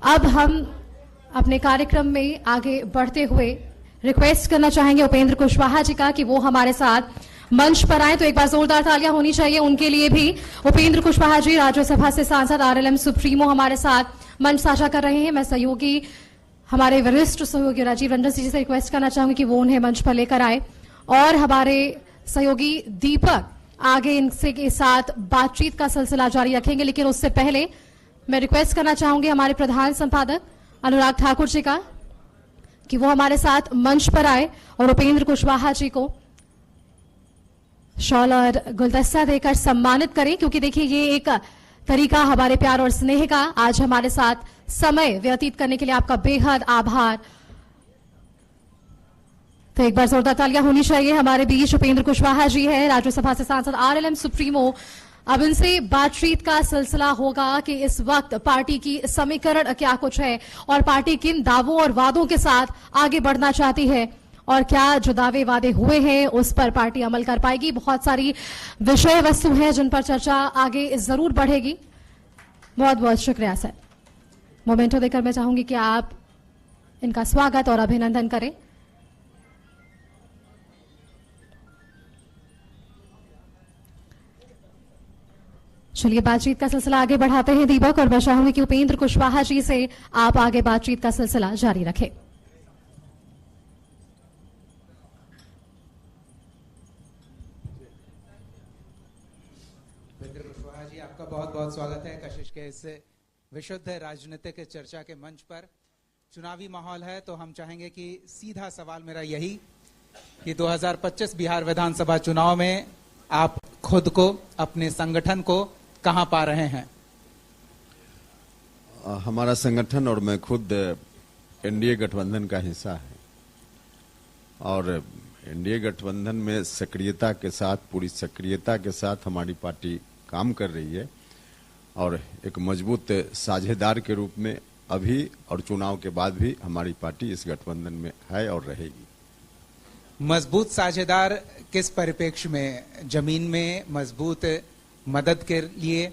अब हम अपने कार्यक्रम में आगे बढ़ते हुए रिक्वेस्ट करना चाहेंगे उपेंद्र कुशवाहा जी का कि वो हमारे साथ मंच पर आए। तो एक बार जोरदार तालियां होनी चाहिए उनके लिए भी। उपेंद्र कुशवाहा जी राज्यसभा से सांसद, आरएलएम सुप्रीमो हमारे साथ मंच साझा कर रहे हैं। मैं सहयोगी, हमारे वरिष्ठ सहयोगी राजीव रंजन जी से रिक्वेस्ट करना चाहूंगी कि वो उन्हें मंच पर लेकर आए और हमारे सहयोगी दीपक आगे इनसे के साथ बातचीत का सिलसिला जारी रखेंगे। लेकिन उससे पहले मैं रिक्वेस्ट करना चाहूंगी हमारे प्रधान संपादक अनुराग ठाकुर जी का कि वो हमारे साथ मंच पर आए और उपेंद्र कुशवाहा जी को शॉल और गुलदस्ता देकर सम्मानित करें, क्योंकि देखिए ये एक तरीका हमारे प्यार और स्नेह का। आज हमारे साथ समय व्यतीत करने के लिए आपका बेहद आभार। तो एक बार जोरदार तालियां होनी चाहिए। हमारे बीच उपेंद्र कुशवाहा जी है, राज्यसभा से सांसद, आरएलएम सुप्रीमो। अब इनसे बातचीत का सिलसिला होगा कि इस वक्त पार्टी की समीकरण क्या कुछ है और पार्टी किन दावों और वादों के साथ आगे बढ़ना चाहती है और क्या जो दावे वादे हुए हैं उस पर पार्टी अमल कर पाएगी। बहुत सारी विषय वस्तु है जिन पर चर्चा आगे जरूर बढ़ेगी। बहुत बहुत शुक्रिया सर। मोमेंटो देकर मैं चाहूंगी कि आप इनका स्वागत और अभिनंदन करें। चलिए बातचीत का सिलसिला आगे बढ़ाते हैं दीपक, और मैं चाहूंगी कि उपेंद्र कुशवाहा जी से आप आगे बातचीत का सिलसिला जारी रखें। उपेंद्र कुशवाहा जी, आपका बहुत बहुत स्वागत है कशिश के इस विशुद्ध राजनीतिक चर्चा के मंच पर। चुनावी माहौल है तो हम चाहेंगे कि सीधा सवाल मेरा यही कि 2025 बिहार विधानसभा चुनाव में आप खुद को, अपने संगठन को कहां पा रहे हैं? हमारा संगठन और मैं खुद एनडीए गठबंधन का हिस्सा है और एनडीए गठबंधन में सक्रियता के साथ, पूरी सक्रियता के साथ हमारी पार्टी काम कर रही है और एक मजबूत साझेदार के रूप में अभी और चुनाव के बाद भी हमारी पार्टी इस गठबंधन में है और रहेगी। मजबूत साझेदार किस परिप्रेक्ष्य में? जमीन में मजबूत मदद के लिए,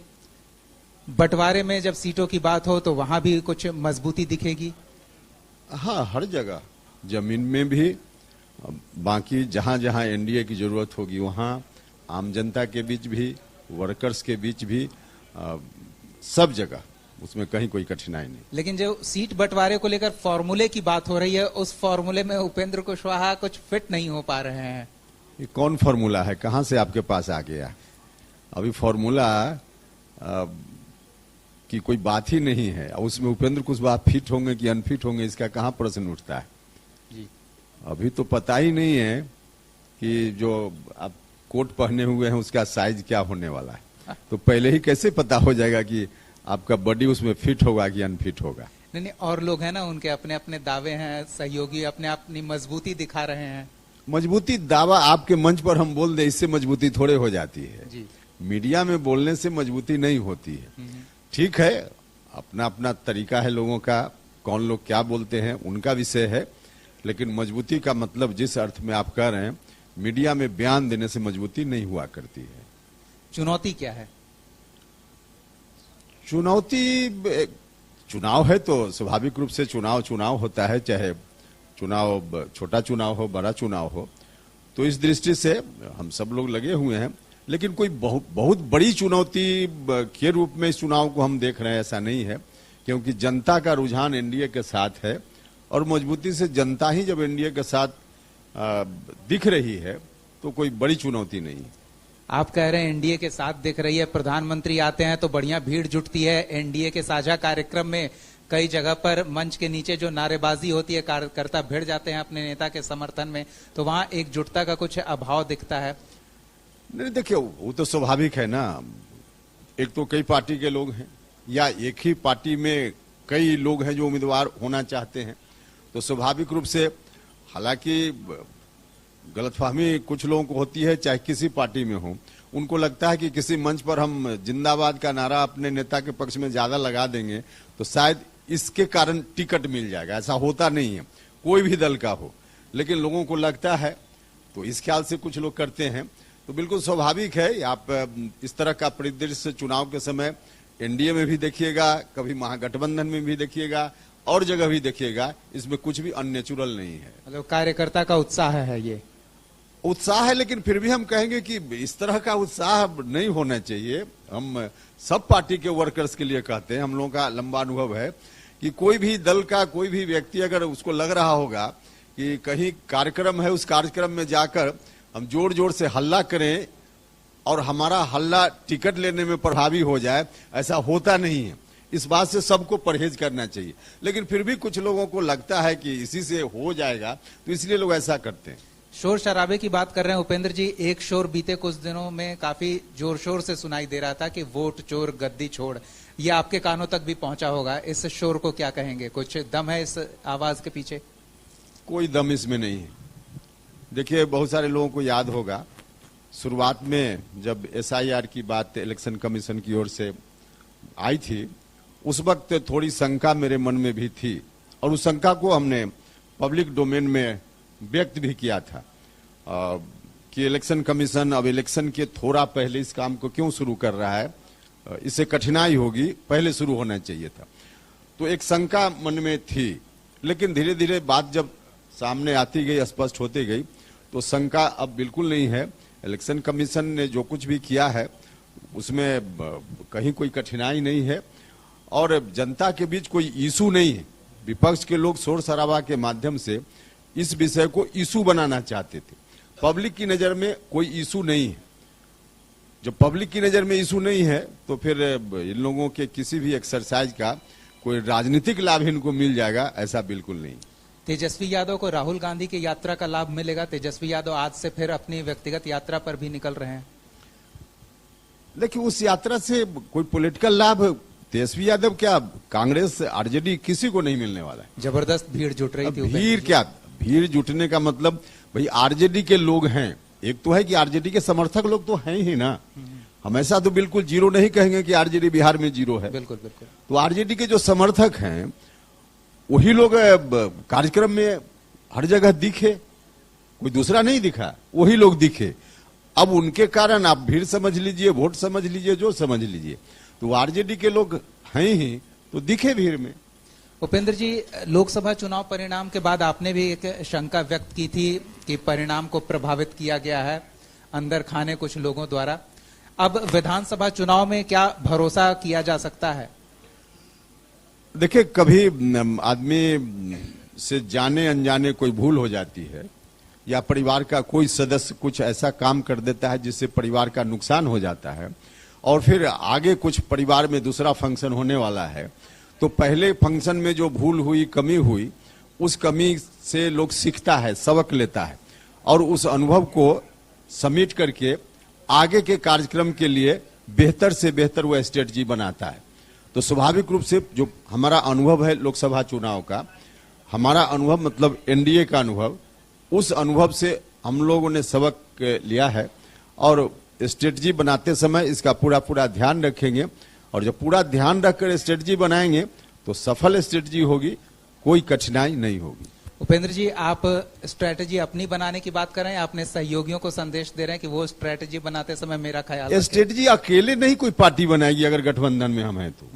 बंटवारे में जब सीटों की बात हो तो वहां भी कुछ मजबूती दिखेगी? हाँ, हर जगह, जमीन में भी, बाकी जहां जहां एनडीए की जरूरत होगी वहां, आम जनता के बीच भी, वर्कर्स के बीच भी, सब जगह, उसमें कहीं कोई कठिनाई नहीं। लेकिन जो सीट बंटवारे को लेकर फॉर्मूले की बात हो रही है, उस फॉर्मूले में उपेंद्र कुशवाहा कुछ फिट नहीं हो पा रहे हैं। ये कौन फॉर्मूला है, कहां से आपके पास आ गया? अभी फॉर्मूला की कोई बात ही नहीं है। उसमें उपेंद्र कुशवाहा फिट होंगे कि अनफिट होंगे, इसका कहां प्रश्न उठता है जी। अभी तो पता ही नहीं है कि जो आप कोट पहने हुए हैं उसका साइज क्या होने वाला है। तो पहले ही कैसे पता हो जाएगा कि आपका बॉडी उसमें फिट होगा कि अनफिट होगा? नहीं, और लोग हैं ना, उनके अपने अपने दावे हैं, सहयोगी अपने अपनी मजबूती दिखा रहे हैं। मजबूती दावा आपके मंच पर हम बोल दे, इससे मजबूती थोड़े हो जाती है जी। मीडिया में बोलने से मजबूती नहीं होती है। ठीक है, अपना अपना तरीका है लोगों का, कौन लोग क्या बोलते हैं उनका विषय है, लेकिन मजबूती का मतलब जिस अर्थ में आप कह रहे हैं, मीडिया में बयान देने से मजबूती नहीं हुआ करती है। चुनौती क्या है? चुनौती, चुनाव है तो स्वाभाविक रूप से चुनाव होता है, चाहे चुनाव छोटा चुनाव हो, बड़ा चुनाव हो। तो इस दृष्टि से हम सब लोग लगे हुए हैं, लेकिन कोई बहुत बड़ी चुनौती के रूप में इस चुनाव को हम देख रहे हैं ऐसा नहीं है, क्योंकि जनता का रुझान एनडीए के साथ है और मजबूती से जनता ही जब एनडीए के साथ दिख रही है तो कोई बड़ी चुनौती नहीं है। आप कह रहे हैं एनडीए के साथ दिख रही है, प्रधानमंत्री आते हैं तो बढ़िया भीड़ जुटती है। एनडीए के साझा कार्यक्रम में कई जगह पर मंच के नीचे जो नारेबाजी होती है, कार्यकर्ता भिड़ जाते हैं अपने नेता के समर्थन में, तो वहां एकजुटता का कुछ अभाव दिखता है। नहीं, देखिए वो तो स्वाभाविक है ना। एक तो कई पार्टी के लोग हैं या एक ही पार्टी में कई लोग हैं जो उम्मीदवार होना चाहते हैं, तो स्वाभाविक रूप से, हालांकि गलतफहमी कुछ लोगों को होती है, चाहे किसी पार्टी में हो, उनको लगता है कि किसी मंच पर हम जिंदाबाद का नारा अपने नेता के पक्ष में ज्यादा लगा देंगे तो शायद इसके कारण टिकट मिल जाएगा। ऐसा होता नहीं है, कोई भी दल का हो, लेकिन लोगों को लगता है, तो इस ख्याल से कुछ लोग करते हैं। तो बिल्कुल स्वाभाविक है, आप इस तरह का परिदृश्य चुनाव के समय एनडीए में भी देखिएगा, कभी महागठबंधन में भी देखिएगा, और जगह भी देखिएगा, इसमें कुछ भी अननेचुरल नहीं है। मतलब कार्यकर्ता का उत्साह है, ये उत्साह है, लेकिन फिर भी हम कहेंगे कि इस तरह का उत्साह नहीं होना चाहिए। हम सब पार्टी के वर्कर्स के लिए कहते हैं, हम लोगों का लंबा अनुभव है कि कोई भी दल का कोई भी व्यक्ति अगर उसको लग रहा होगा कि कहीं कार्यक्रम है, उस कार्यक्रम में जाकर हम जोर जोर से हल्ला करें और हमारा हल्ला टिकट लेने में प्रभावी हो जाए, ऐसा होता नहीं है। इस बात से सबको परहेज करना चाहिए, लेकिन फिर भी कुछ लोगों को लगता है कि इसी से हो जाएगा, तो इसलिए लोग ऐसा करते हैं। शोर शराबे की बात कर रहे हैं उपेंद्र जी, एक शोर बीते कुछ दिनों में काफी जोर शोर से सुनाई दे रहा था कि वोट चोर गद्दी छोड़, ये आपके कानों तक भी पहुंचा होगा। इस शोर को क्या कहेंगे, कुछ दम है इस आवाज के पीछे? कोई दम इसमें नहीं है। देखिए, बहुत सारे लोगों को याद होगा शुरुआत में जब एसआईआर की बात इलेक्शन कमीशन की ओर से आई थी, उस वक्त थोड़ी शंका मेरे मन में भी थी, और उस शंका को हमने पब्लिक डोमेन में व्यक्त भी किया था कि इलेक्शन कमीशन अब इलेक्शन के थोड़ा पहले इस काम को क्यों शुरू कर रहा है, इससे कठिनाई होगी, पहले शुरू होना चाहिए था। तो एक शंका मन में थी, लेकिन धीरे धीरे बात जब सामने आती गई, स्पष्ट होती गई, तो शंका अब बिल्कुल नहीं है। इलेक्शन कमीशन ने जो कुछ भी किया है उसमें कहीं कोई कठिनाई नहीं है, और जनता के बीच कोई इशू नहीं है। विपक्ष के लोग शोर शराबा के माध्यम से इस विषय को इशू बनाना चाहते थे। पब्लिक की नजर में कोई इशू नहीं है। जब पब्लिक की नजर में इशू नहीं है, तो फिर इन लोगों के किसी भी एक्सरसाइज का कोई राजनीतिक लाभ इनको मिल जाएगा, ऐसा बिल्कुल नहीं। तेजस्वी यादव को राहुल गांधी की यात्रा का लाभ मिलेगा? तेजस्वी यादव आज से फिर अपनी व्यक्तिगत यात्रा पर भी निकल रहे हैं। देखिए, उस यात्रा से कोई पॉलिटिकल लाभ तेजस्वी यादव क्या, कांग्रेस, आरजेडी, किसी को नहीं मिलने वाला है। जबरदस्त भीड़ जुट रही थी। भीड़ क्या, भीड़ जुटने का मतलब भाई आरजेडी के लोग हैं। एक तो है कि आरजेडी के समर्थक लोग तो हैं ही ना, हम ऐसा तो बिल्कुल जीरो नहीं कहेंगे कि आरजेडी बिहार में जीरो है। बिल्कुल बिल्कुल। तो आरजेडी के जो समर्थक हैं वही लोग कार्यक्रम में हर जगह दिखे, कोई दूसरा नहीं दिखा, वही लोग दिखे। अब उनके कारण आप भीड़ समझ लीजिए, वोट समझ लीजिए, जो समझ लीजिए, तो आरजेडी के लोग हैं ही, तो दिखे भीड़ में। उपेंद्र जी, लोकसभा चुनाव परिणाम के बाद आपने भी एक शंका व्यक्त की थी कि परिणाम को प्रभावित किया गया है अंदर खाने कुछ लोगों द्वारा। अब विधानसभा चुनाव में क्या भरोसा किया जा सकता है? देखिए, कभी आदमी से जाने अनजाने कोई भूल हो जाती है, या परिवार का कोई सदस्य कुछ ऐसा काम कर देता है जिससे परिवार का नुकसान हो जाता है, और फिर आगे कुछ परिवार में दूसरा फंक्शन होने वाला है, तो पहले फंक्शन में जो भूल हुई, कमी हुई, उस कमी से लोग सीखता है, सबक लेता है, और उस अनुभव को समेट करके आगे के कार्यक्रम के लिए बेहतर से बेहतर वो स्ट्रेटजी बनाता है। तो स्वाभाविक रूप से जो हमारा अनुभव है लोकसभा चुनाव का, हमारा अनुभव मतलब एनडीए का अनुभव, उस अनुभव से हम लोगों ने सबक लिया है, और स्ट्रेटजी बनाते समय इसका पूरा पूरा ध्यान रखेंगे, और जब पूरा ध्यान रखकर स्ट्रेटजी बनाएंगे तो सफल स्ट्रेटजी होगी, कोई कठिनाई नहीं होगी। उपेंद्र जी, आप स्ट्रेटजी अपनी बनाने की बात कर रहे हैं, अपने सहयोगियों को संदेश दे रहे हैं कि वो स्ट्रेटजी बनाते समय मेरा ख्याल स्ट्रेटजी अकेले नहीं कोई पार्टी बनाएगी। अगर गठबंधन में हम हैं तो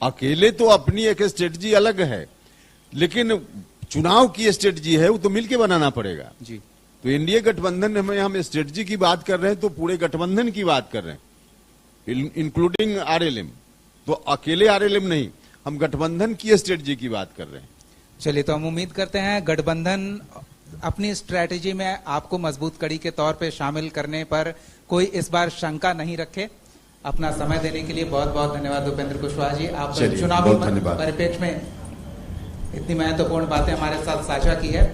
अकेले तो अपनी एक स्ट्रेटजी अलग है, लेकिन चुनाव की स्ट्रेटजी है वो तो मिलकर बनाना पड़ेगा जी। तो एनडीए गठबंधन में हम स्ट्रेटजी की बात कर रहे हैं, तो पूरे गठबंधन की बात कर रहे हैं, इंक्लूडिंग आरएलएम। तो अकेले आरएलएम नहीं, हम गठबंधन की स्ट्रेटजी की बात कर रहे हैं। चलिए, तो हम उम्मीद करते हैं गठबंधन अपनी स्ट्रेटजी में आपको मजबूत कड़ी के तौर पे शामिल करने पर कोई इस बार शंका नहीं रखे। अपना समय देने के लिए बहुत बहुत धन्यवाद उपेंद्र कुशवाहा जी। आप चुनावी परिप्रेक्ष्य में इतनी महत्वपूर्ण बातें हमारे साथ साझा की है,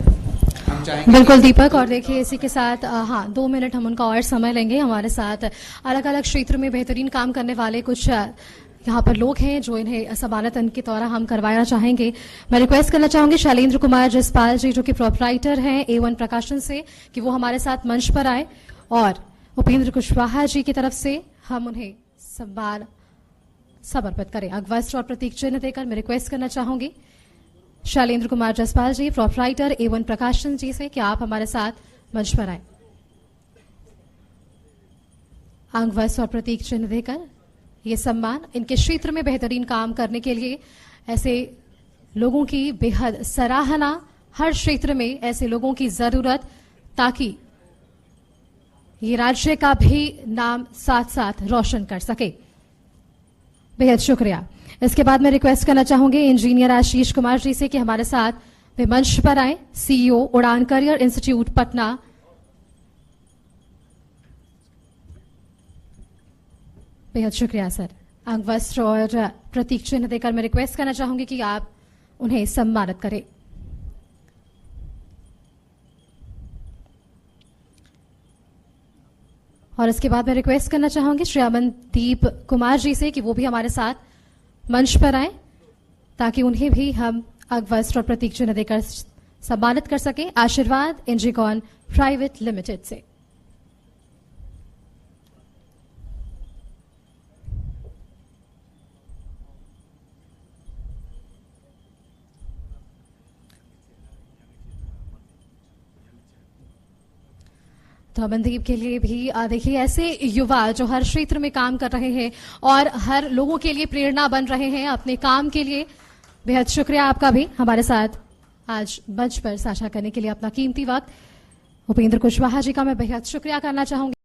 हम चाहेंगे। बिल्कुल दीपक, और देखिए इसी के साथ 2 मिनट हम उनका और समय लेंगे। हमारे साथ अलग अलग क्षेत्र में बेहतरीन काम करने वाले कुछ यहाँ पर लोग हैं जो इन्हें समानतन के द्वारा हम करवाना चाहेंगे। मैं रिक्वेस्ट करना चाहूंगी शैलेंद्र कुमार जसपाल जी, जो कि प्रोपराइटर हैं A1 प्रकाशन से, कि वो हमारे साथ मंच पर आए, और उपेंद्र कुशवाहा जी की तरफ से हम उन्हें सम्मान समर्पित करें। अगवस्त्र और प्रतीक चिन्ह देकर मैं रिक्वेस्ट करना चाहूंगी शैलेंद्र कुमार जसपाल जी, प्रोपराइटर A1 प्रकाशन जी से, कि आप हमारे साथ मंच पर आए। अगवस्त्र और प्रतीक चिन्ह देकर ये सम्मान इनके क्षेत्र में बेहतरीन काम करने के लिए ऐसे लोगों की बेहद सराहना, हर क्षेत्र में ऐसे लोगों की जरूरत ताकि ये राज्य का भी नाम साथ साथ रोशन कर सके। बेहद शुक्रिया। इसके बाद मैं रिक्वेस्ट करना चाहूंगी इंजीनियर आशीष कुमार जी से कि हमारे साथ वे मंच पर आए। सीईओ उड़ान करियर इंस्टीट्यूट पटना। बेहद शुक्रिया सर। अंग वस्त्र और प्रतीक चिन्ह देकर मैं रिक्वेस्ट करना चाहूंगी कि आप उन्हें सम्मानित करें। और इसके बाद मैं रिक्वेस्ट करना चाहूंगी श्री अमनदीप कुमार जी से कि वो भी हमारे साथ मंच पर आए ताकि उन्हें भी हम अंग वस्त्र और प्रतीक चिन्ह देकर सम्मानित कर सके। आशीर्वाद इंजीकॉन प्राइवेट लिमिटेड से। तो अमनदीप के लिए भी देखिए ऐसे युवा जो हर क्षेत्र में काम कर रहे हैं और हर लोगों के लिए प्रेरणा बन रहे हैं अपने काम के लिए। बेहद शुक्रिया आपका भी हमारे साथ आज मंच पर साझा करने के लिए अपना कीमती वक्त। उपेंद्र कुशवाहा जी का मैं बेहद शुक्रिया करना चाहूंगी।